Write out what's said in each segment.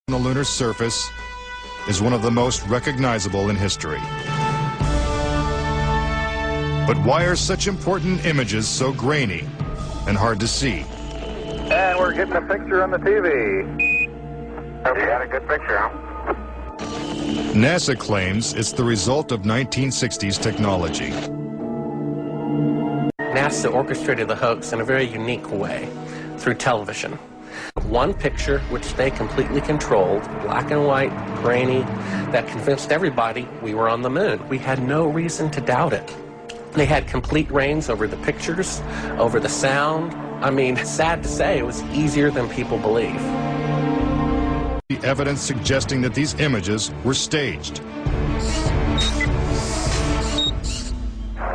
The lunar surface is one of the most recognizable in history. But why are such important images so grainy and hard to see? And we're getting a picture on the TV. You got a good picture, huh? NASA claims it's the result of 1960s technology. NASA orchestrated the hoax in a very unique way through television. One picture, which they completely controlled, black and white, grainy, that convinced everybody we were on the moon. We had no reason to doubt it. They had complete reins over the pictures, over the sound. I mean, sad to say, it was easier than people believe. The evidence suggesting that these images were staged.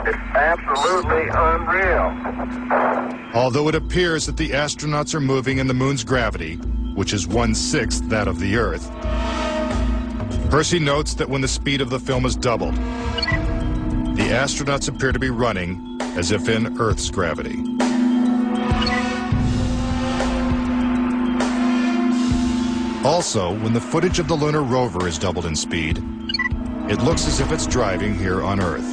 It's absolutely unreal. Although it appears that the astronauts are moving in the moon's gravity, which is 1/6 that of the Earth, Percy notes that when the speed of the film is doubled, the astronauts appear to be running as if in Earth's gravity. Also, when the footage of the lunar rover is doubled in speed, it looks as if it's driving here on Earth.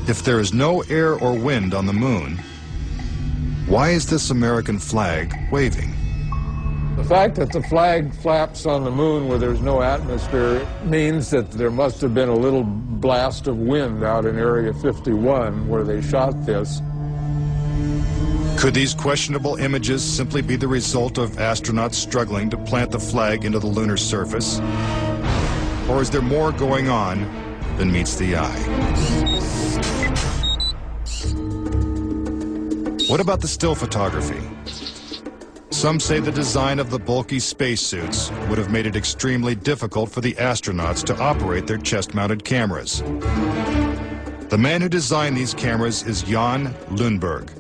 If there is no air or wind on the moon, why is this American flag waving? The fact that the flag flaps on the moon where there's no atmosphere means that there must have been a little blast of wind out in Area 51 where they shot this. Could these questionable images simply be the result of astronauts struggling to plant the flag into the lunar surface? Or is there more going on than meets the eye? What about the still photography? Some say the design of the bulky spacesuits would have made it extremely difficult for the astronauts to operate their chest-mounted cameras. The man who designed these cameras is Jan Lundberg.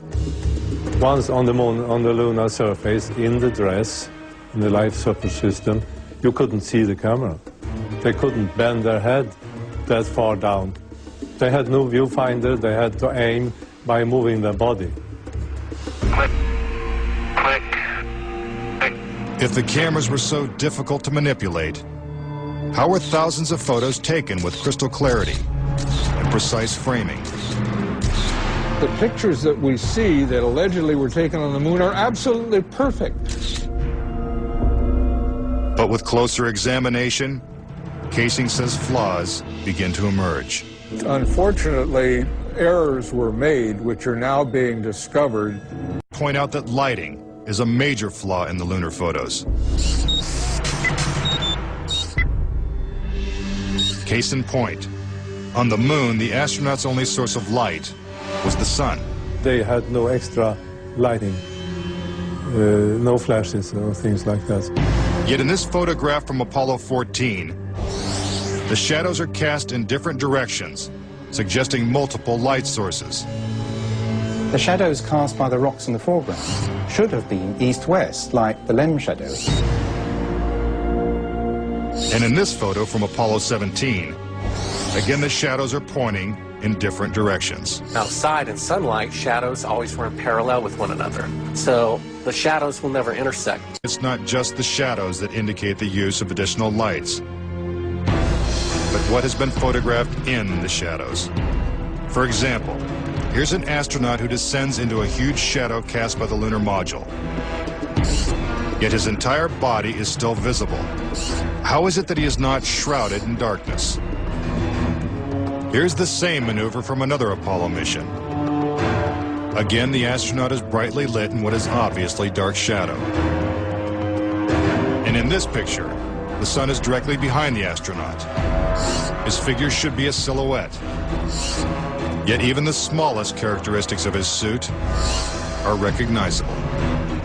Once on the moon, on the lunar surface, in the dress, in the life support system, you couldn't see the camera. They couldn't bend their head that far down. They had no viewfinder, they had to aim by moving their body. Click, click, click. If the cameras were so difficult to manipulate, how were thousands of photos taken with crystal clarity and precise framing? The pictures that we see that allegedly were taken on the moon are absolutely perfect. But with closer examination, Casing says flaws begin to emerge. Unfortunately, errors were made which are now being discovered. Point out that lighting is a major flaw in the lunar photos. Case in point, on the moon, the astronauts' only source of light was the sun. They had no extra lighting, no flashes or things like that. Yet in this photograph from Apollo 14, the shadows are cast in different directions, suggesting multiple light sources. The shadows cast by the rocks in the foreground should have been east-west, like the LEM shadows. And in this photo from Apollo 17, again the shadows are pointing in different directions. Outside in sunlight, shadows always run parallel with one another. So the shadows will never intersect. It's not just the shadows that indicate the use of additional lights, but what has been photographed in the shadows. For example, here's an astronaut who descends into a huge shadow cast by the lunar module. Yet his entire body is still visible. How is it that he is not shrouded in darkness? Here's the same maneuver from another Apollo mission. Again, the astronaut is brightly lit in what is obviously dark shadow. And in this picture, the sun is directly behind the astronaut. His figure should be a silhouette. Yet even the smallest characteristics of his suit are recognizable.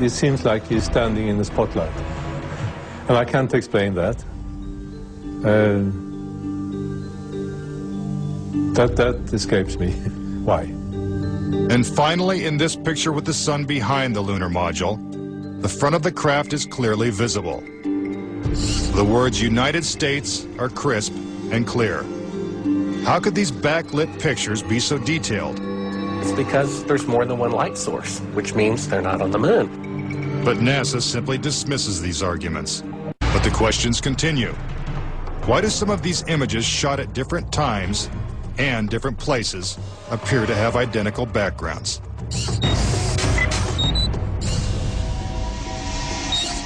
It seems like he's standing in the spotlight. And I can't explain that. That escapes me. Why? And finally, in this picture with the sun behind the lunar module, the front of the craft is clearly visible. The words United States are crisp and clear. How could these backlit pictures be so detailed? It's because there's more than one light source, which means they're not on the moon. But NASA simply dismisses these arguments. But the questions continue. Why do some of these images shot at different times and different places appear to have identical backgrounds?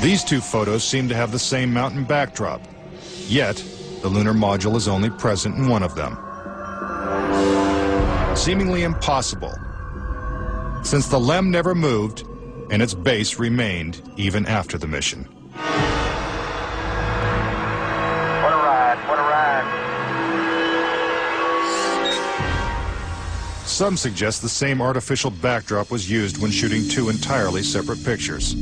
These two photos seem to have the same mountain backdrop, yet the lunar module is only present in one of them. Seemingly impossible, since the LEM never moved and its base remained even after the mission. What a ride, what a ride. Some suggest the same artificial backdrop was used when shooting two entirely separate pictures.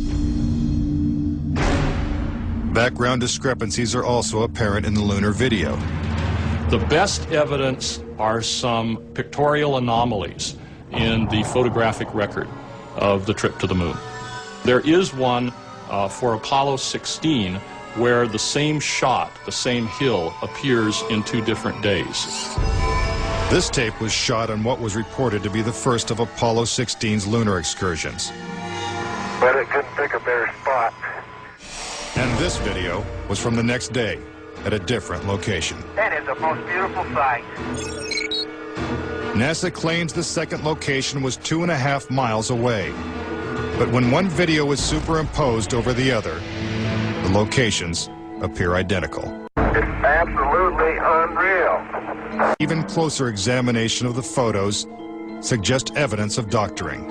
Background discrepancies are also apparent in the lunar video. The best evidence are some pictorial anomalies in the photographic record of the trip to the moon. There is one for Apollo 16 where the same shot, the same hill, appears in 2 different days. This tape was shot on what was reported to be the first of Apollo 16's lunar excursions. But it couldn't pick a better spot. And this video was from the next day at a different location. That is the most beautiful sight. NASA claims the second location was 2.5 miles away. But when one video is superimposed over the other, the locations appear identical. It's absolutely unreal. Even closer examination of the photos suggests evidence of doctoring.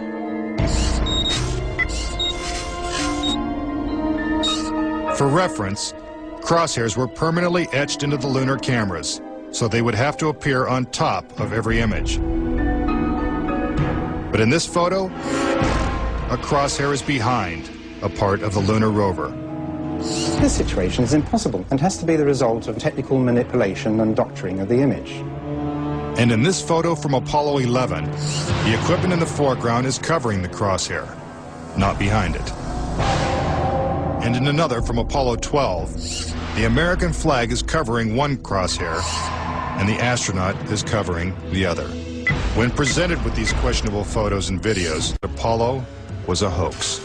For reference, crosshairs were permanently etched into the lunar cameras, so they would have to appear on top of every image. But in this photo, a crosshair is behind a part of the lunar rover. This situation is impossible and has to be the result of technical manipulation and doctoring of the image. And in this photo from Apollo 11, the equipment in the foreground is covering the crosshair, not behind it. And in another from Apollo 12, the American flag is covering one crosshair, and the astronaut is covering the other. When presented with these questionable photos and videos, Apollo was a hoax.